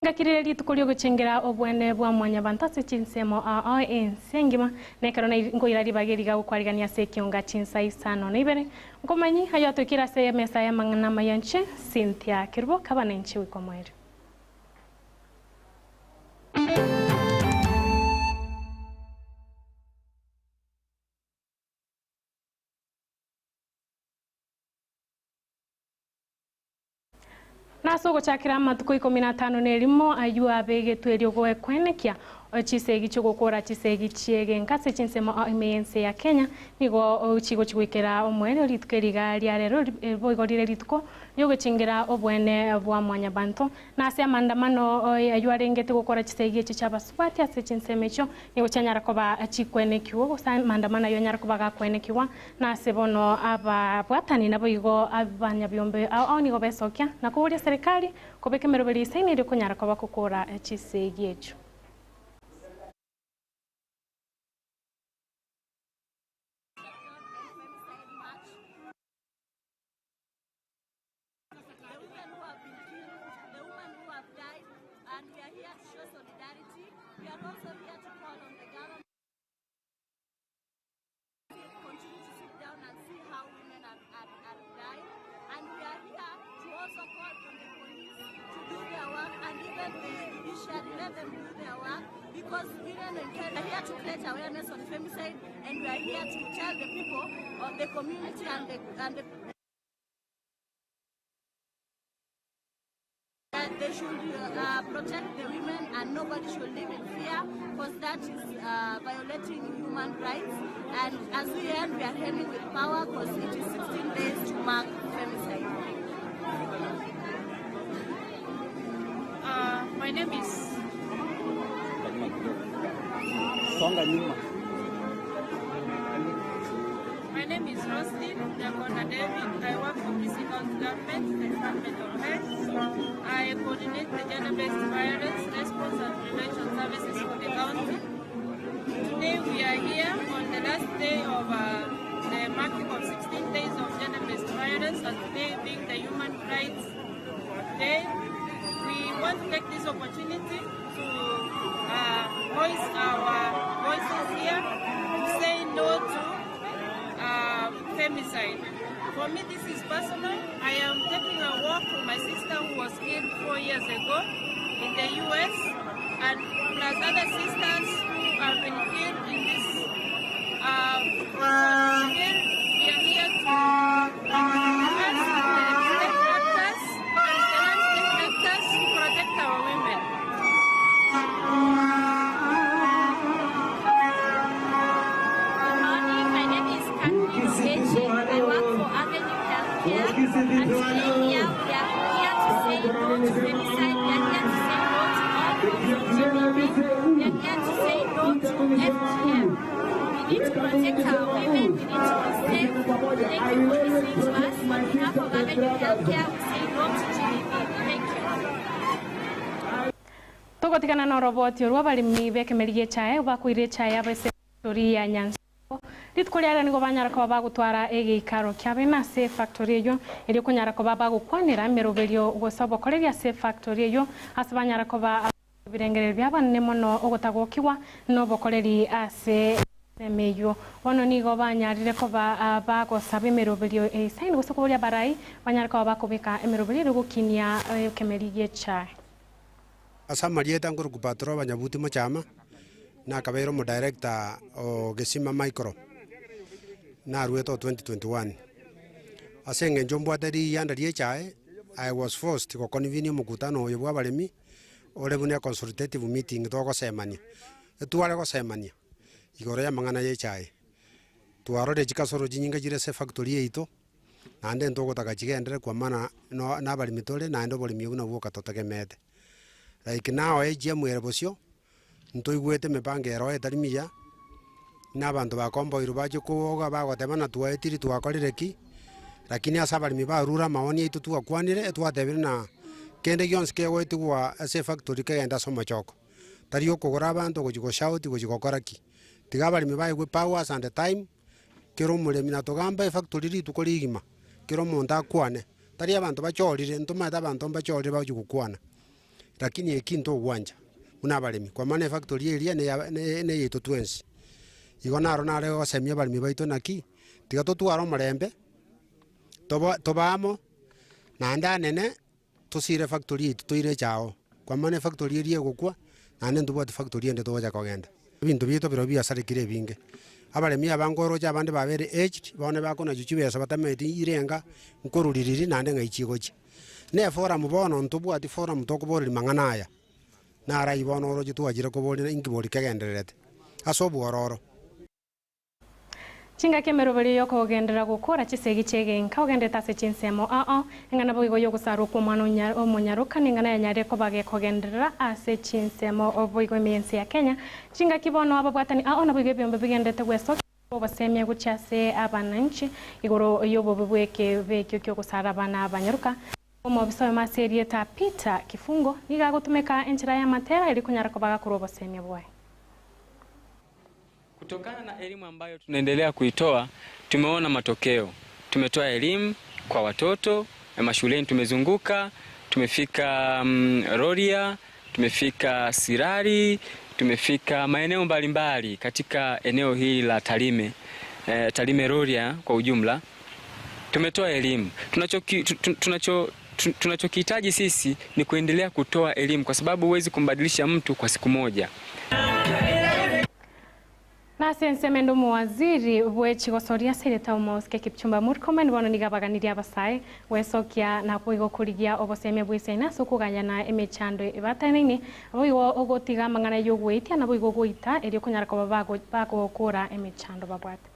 Ngakiriri tukulio gucengera obwene bwa mwanya bantase chinsemo ensengima nekero na ngoira ribageriga gukwarigania se Ekeonga Chinsa Isano na Ibere ngomanyi hayo tukira se mesa ya mangana mayanche Cynthia Kerubo kabanenchi wikomwere Naso gochakira matuko 15 nerimo ayua bege twerio goe kwenekia chisegi chugukora chisegi chiege nkase chinsemo imense ya Kenya nigo chigo chigwikera omwere ritukeriga rero boigorire rituko yo guchingira obwene bwa mwanya banto nase amandamano ayua rengete gukora chisegi chichabaswati ase chinsemecho nigo chanyara koba chikwenekio gusa mandamano yo nyara koba gakwenekiwa nase bono aba bwatani nabo igo abanya byombe au nigo besokia nakuburia serikali kobeke meroberi saini ri kunyara koba kukora chisegi echo. And we are here to show solidarity. We are also here to call on the government to continue to sit down and see how women are dying. And we are here to also call on the police to do their work and even the judiciary, let them do their work, because women in Kenya are here to create awareness on femicide, and we are here to tell the people of the community and the they should protect the women and nobody should live in fear, because that is violating human rights. And as we end, we are heading with power because it is 16 days to mark femicide. My name is Roslyn Ekeonga David. I work for Kisii County Government, the Department of Health. I coordinate the gender-based violence response and prevention services for the county. Today we are here on the last day of the marking of 16 days of gender-based violence, and today being the Human Rights Day. We want to take this opportunity to voice our voices here to say no to femicide. For me, this is personal. I am taking a walk with my sister who was killed 4 years ago in the US, and plus other sisters who have been killed in this we are here to ask the state actors and the non-state actors to protect our women. I work for Avenue Healthcare, and today we are here to say no to femicide, we are here to say no to all forms of GBV, we are here to say no to FGM. We need to protect our women, we need to be safe. Thank you for listening to us. On behalf of Avenue Healthcare, we say no to GBV. Thank you. Togotikana na roboti orwa balimi bekemerie chae bakwire chae abese factory ya Nyanza ritkuliara nigo banyara ko bagutwara egikaro kyabe na se factory yo iri kunyara ko bagukwanira meroberio gosabokoreria se factory yo asabanyara ko ba birengerero byabanne mono ogotagokiwa no bokoleri ase meyo wono nigo banyarire ko bagosabe meroberio sign gosokoria barai banyara ko bakobeka emeroberio gokinia kemerie chae Asamarieta nguru kupatro banyabuti mo chama na kabero mo director o Gesima Micro na rueto 2021 asenge njombo tari yanda rie chae. I was forced to convene mukutano yo bwa balemi ole bune consultative meeting to go semania etuale go semania igore ya mangana ye chae tuaro de chikasoro jinyinga jire se factory eito nande ntoko takachigendere kwa mana no na balemi tole na ndo balemi una buka totakemete like now ejemwere bosio ntoigwete mepangero etarimia n'abantu bakombo irubaje kuoga bagotemana tuetiri twakorire ki lakini asabalimi barura maoni itu twakwanire twatebire na kende gyonske gwetigwa ase factory kegenda somo choko tari okugora abantu gojigo shout gojigokora ki tigabalimi baigwe powers and time kero muremi na togamba factory ritu korigima kero monda kwane tari abantu bachorire ntuma abantu bachorire bajugukwana lakini ekinto uwanja unabalimi kwa maana factory area ne yeto twensi igona rona re osemia balimi baito naki tiga tutwaro marembe tobamo na ndanene tusire factory tuire chao kwa maana factory area gukwa na nende tubo factory ende toja kogenda bintu bito biro biasarikire binge abalemi abangoro cha bande babere aged bone bakona juchibesa batameti irenga nkoruririri nande ngaichigochi ne forum bono ntubwati forum tokubori manganaya na rai bono roje twajira kubori ingibori kagenderete asobu ororo Chinga kemeroberi yoko ogendera gukora chisegi chegenka ogende tase chinsemo engana boigo yogo saru kumano omonyaruka ningana yanyare ko bage kogendera ase chinsemo oboigo emense ya Kenya chinga kibono ababwatani na boigo byombe bigendete gweso obasemya guchase abananchi igoro yobo bweke vekyo kyo kusara bana abanyaruka omobisa maserie ta Peter kifungo niga gutumeka enchira ya matera ili kunyara ko baga kurobo semya bwa. Kutokana na elimu ambayo tunaendelea kuitoa, tumeona matokeo. Tumetoa elimu kwa watoto, mashuleni tumezunguka, tumefika Roria, tumefika Sirari, tumefika maeneo mbalimbali katika eneo hili la Tarime Roria kwa ujumla. Tumetoa elimu. Tunachokihitaji sisi ni kuendelea kutoa elimu kwa sababu huwezi kumbadilisha mtu kwa siku moja. Na sensemendo muwaziri bwechigosoria sereta umoske Kipchumba Murkomen bono nigabaganiria abasai wesokia na boigo kurigia oboseme bwisena sokuganyana emechando ibatanini boigo ogotiga mangana yogwetia na boigo goita eri kunyara ko bago kora emechando babwate.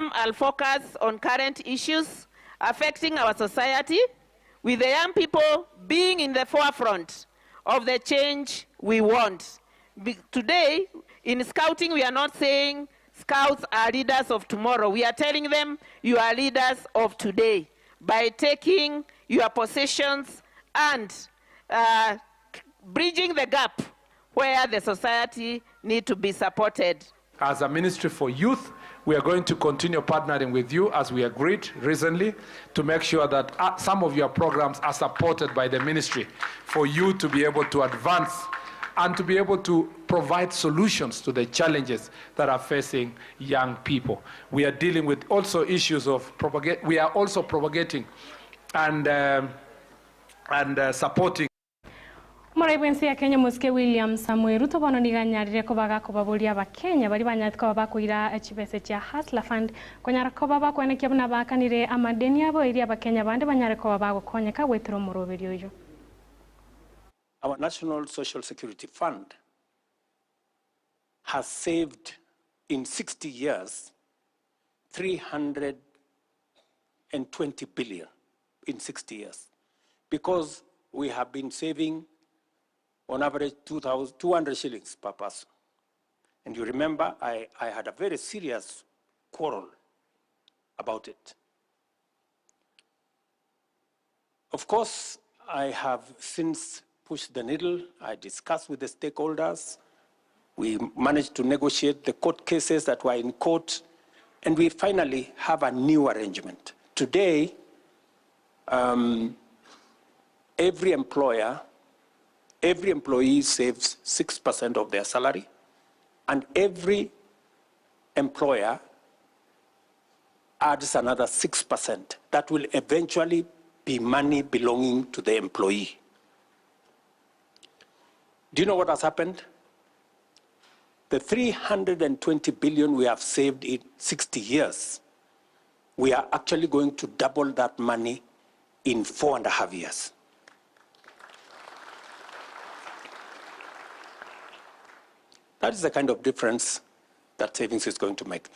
I'll focus on current issues affecting our society with the young people being in the forefront of the change we want. Today in scouting, we are not saying scouts are leaders of tomorrow. We are telling them you are leaders of today by taking your positions and bridging the gap where the society need to be supported. As a Ministry for Youth, we are going to continue partnering with you as we agreed recently to make sure that some of your programs are supported by the ministry for you to be able to advance and to be able to provide solutions to the challenges that are facing young people. We are dealing with also issues of we are also propagating and supporting. Moraibensi ya Kenya muske William Samuel Ruto bono niganyarire ko baga ko babulia ba Kenya bari banyat ko bakuira chibese cha Hustler Fund konyara ko baba kwene kyabuna bakanire amadeni abo iri aba Kenya bande banyare ko bago konyeka wetero moroberi oyo. Our National Social Security Fund has saved in 60 years 320 billion in 60 years because we have been saving on average 200 shillings per person. And you remember I had a very serious quarrel about it. Of course, I have since pushed the needle. I discussed with the stakeholders. We managed to negotiate the court cases that were in court, and we finally have a new arrangement. Today, every employee saves 6% of their salary, and every employer adds another 6%. That will eventually be money belonging to the employee. Do you know what has happened? The 320 billion we have saved in 60 years, we are actually going to double that money in 4.5 years. That is the kind of difference that savings is going to make.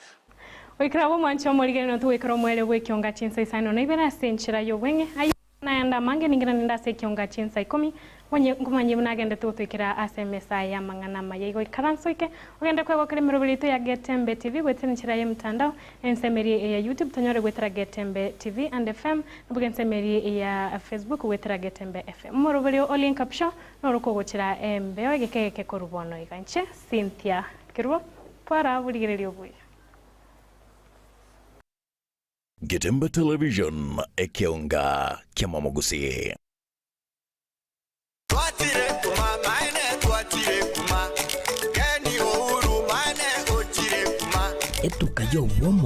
Oikrabo mancho morigeno tu ekro mwele Ekeonga Chinsa Isano na Ibere senchira yo wenge ayo naenda mange ningira nenda se Ekeonga Chinsa 10 wenye ngumanye munagende tu twikira SMS ya mangana mayigo ikaransoike ogende kwego kire mirobirito ya Getembe TV gwetenchira ye mtandao ensemeri ya YouTube tanyore gwetera Getembe TV and FM nubugensemeri ya Facebook gwetera Getembe FM morobiri o link up show noruko gochira embe ogekeke korubono iganche Cynthia Kerubo para buligererio buya. Getembe Television Ekeonga Kiamamogusi. yo womo